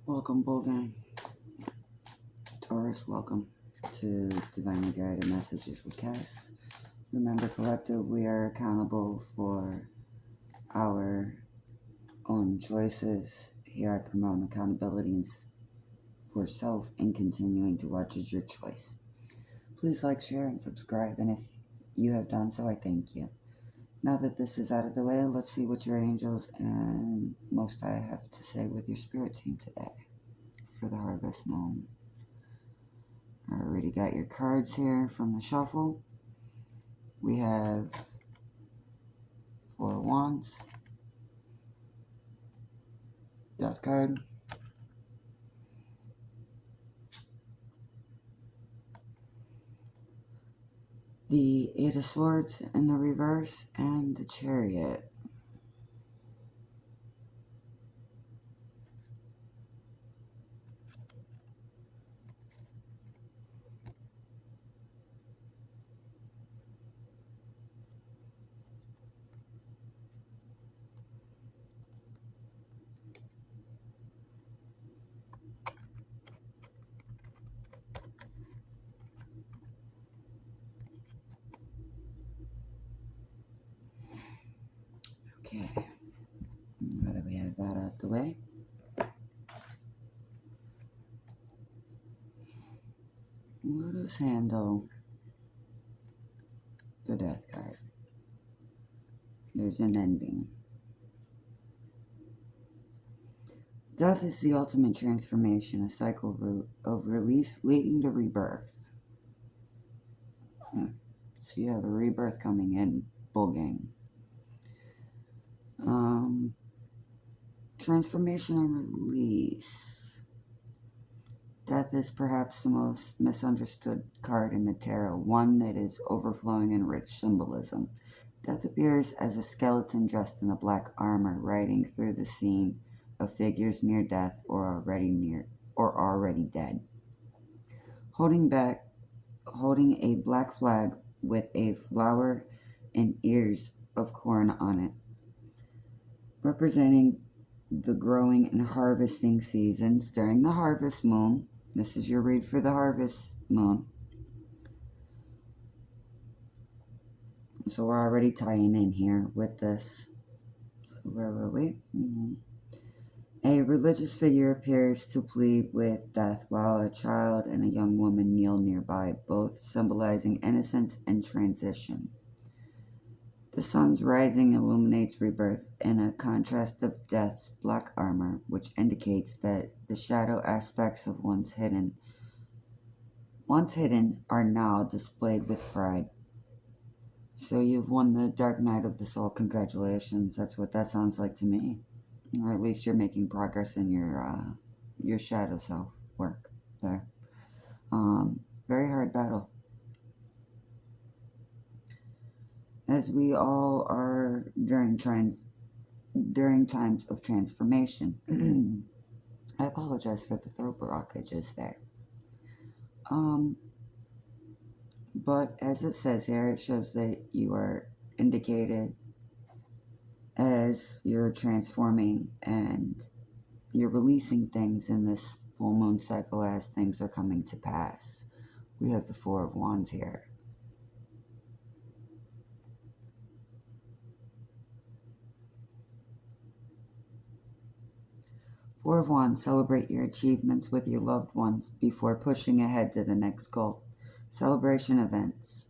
Welcome, Bull Gang. Taurus, welcome to Divinely Guided Messages with Cass. Remember, Collective, we are accountable for our own choices. Here I promote accountability for self and continuing to watch as your choice. Please like, share, and subscribe, and if you have done so, I thank you. Now that this is out of the way, let's see what your angels and Most High have to say with your spirit team today for the Harvest Moon. I already got your cards here from the shuffle. We have Four of Wands, Death card, the Eight of Swords in the reverse, and the Chariot. Okay, now that we have that out the way, let us handle the Death card. There's an ending. Death is the ultimate transformation, a cycle of release leading to rebirth. So you have a rebirth coming in, Bull Gang. Transformation and release. Death is perhaps the most misunderstood card in the tarot, one that is overflowing in rich symbolism. Death appears as a skeleton dressed in a black armor, riding through the scene of figures near death or already dead. Holding a black flag with a flower and ears of corn on it, representing the growing and harvesting seasons during the harvest moon. This is your read for the harvest moon. So we're already tying in here with this. So where were we? A religious figure appears to plead with death while a child and a young woman kneel nearby, both symbolizing innocence and transition. The sun's rising illuminates rebirth in a contrast of death's black armor, which indicates that the shadow aspects of once hidden are now displayed with pride. So you've won the Dark Night of the Soul. Congratulations. That's what that sounds like to me. Or at least you're making progress in your shadow self work there. Very hard battle. As we all are during times of transformation. I apologize for the throat blockages there. But as it says here, it shows that you are indicated as you're transforming and you're releasing things in this full moon cycle as things are coming to pass. We have the Four of Wands here. Four of Wands, celebrate your achievements with your loved ones before pushing ahead to the next goal. Celebration events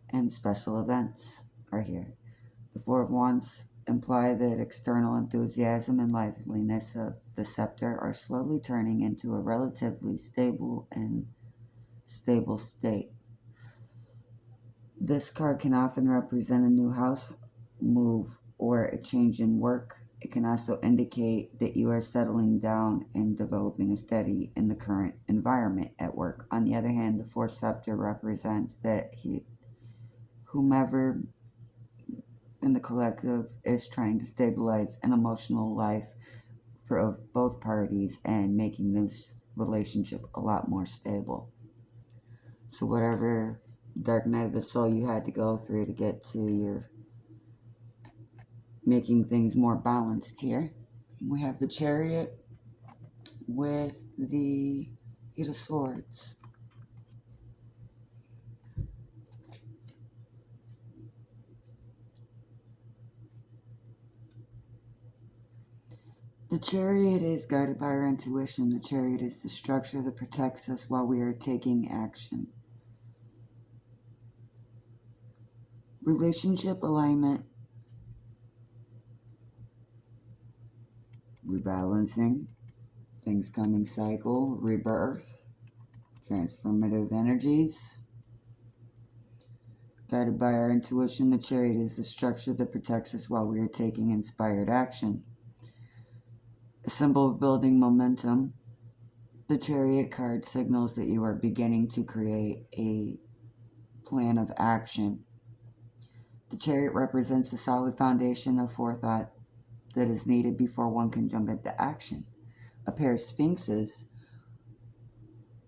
and special events are here. The Four of Wands imply that external enthusiasm and liveliness of the scepter are slowly turning into a relatively stable state. This card can often represent a new house move or a change in work. It can also indicate that you are settling down and developing a steady in the current environment at work. On the other hand, the Fourth Scepter represents that whomever in the collective is trying to stabilize an emotional life of both parties and making this relationship a lot more stable. So whatever Dark Night of the Soul you had to go through to get to your making things more balanced here. We have the Chariot with the Eight of Swords. The Chariot is guided by our intuition. The Chariot is the structure that protects us while we are taking action. Relationship alignment, rebalancing, things coming cycle, rebirth, transformative energies. Guided by our intuition, the Chariot is the structure that protects us while we are taking inspired action. A symbol of building momentum, the Chariot card signals that you are beginning to create a plan of action. The Chariot represents a solid foundation of forethought that is needed before one can jump into action. A pair of sphinxes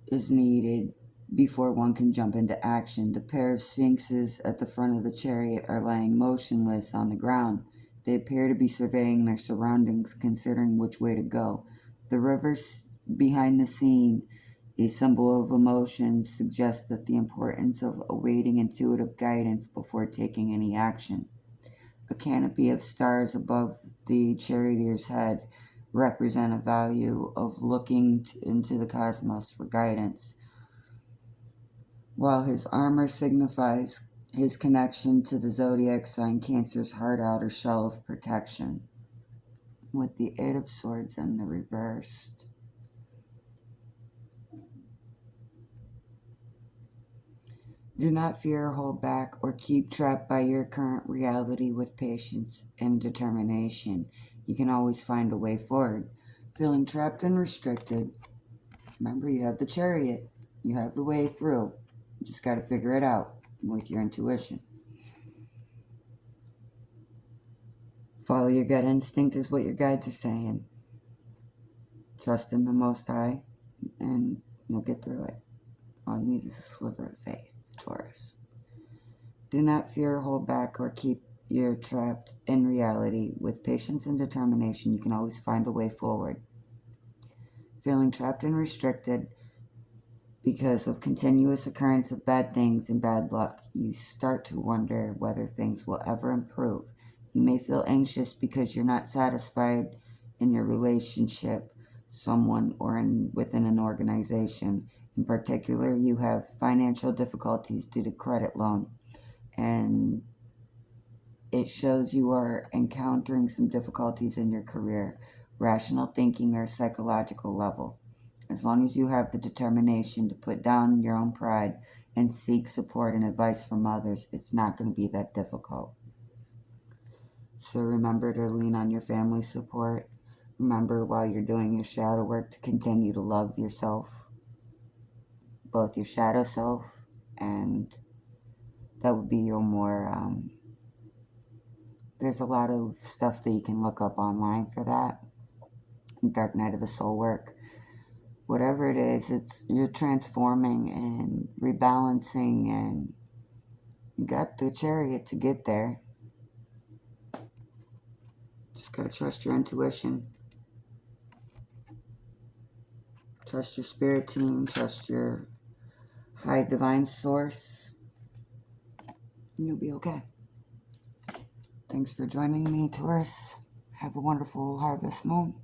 is needed before one can jump into action. The pair of sphinxes at the front of the Chariot are lying motionless on the ground. They appear to be surveying their surroundings, considering which way to go. The river behind the scene, a symbol of emotion, suggests that the importance of awaiting intuitive guidance before taking any action. A canopy of stars above the charioteer's head represent a value of looking into the cosmos for guidance, while his armor signifies his connection to the zodiac sign Cancer's hard outer shell of protection, with the Eight of Swords in the reversed. Do not fear, hold back, or keep trapped by your current reality. With patience and determination, you can always find a way forward. Feeling trapped and restricted, remember you have the Chariot. You have the way through. You just got to figure it out with your intuition. Follow your gut instinct is what your guides are saying. Trust in the Most High, and you'll get through it. All you need is a sliver of faith, Taurus. Do not fear, hold back, or keep you trapped in reality. With patience and determination, you can always find a way forward. Feeling trapped and restricted because of continuous occurrence of bad things and bad luck, you start to wonder whether things will ever improve. You may feel anxious because you're not satisfied in your relationship, someone, or within an organization. In particular, you have financial difficulties due to credit loan, and it shows you are encountering some difficulties in your career, rational thinking, or psychological level. As long as you have the determination to put down your own pride and seek support and advice from others, it's not going to be that difficult. So remember to lean on your family support. Remember, while you're doing your shadow work, to continue to love yourself, both your shadow self, and that would be your more, there's a lot of stuff that you can look up online for that. Dark Night of the Soul work. Whatever it is, you're transforming and rebalancing, and you got the Chariot to get there. Just gotta trust your intuition. Trust your spirit team. Trust your high divine source. And you'll be okay. Thanks for joining me, Taurus. Have a wonderful harvest moon.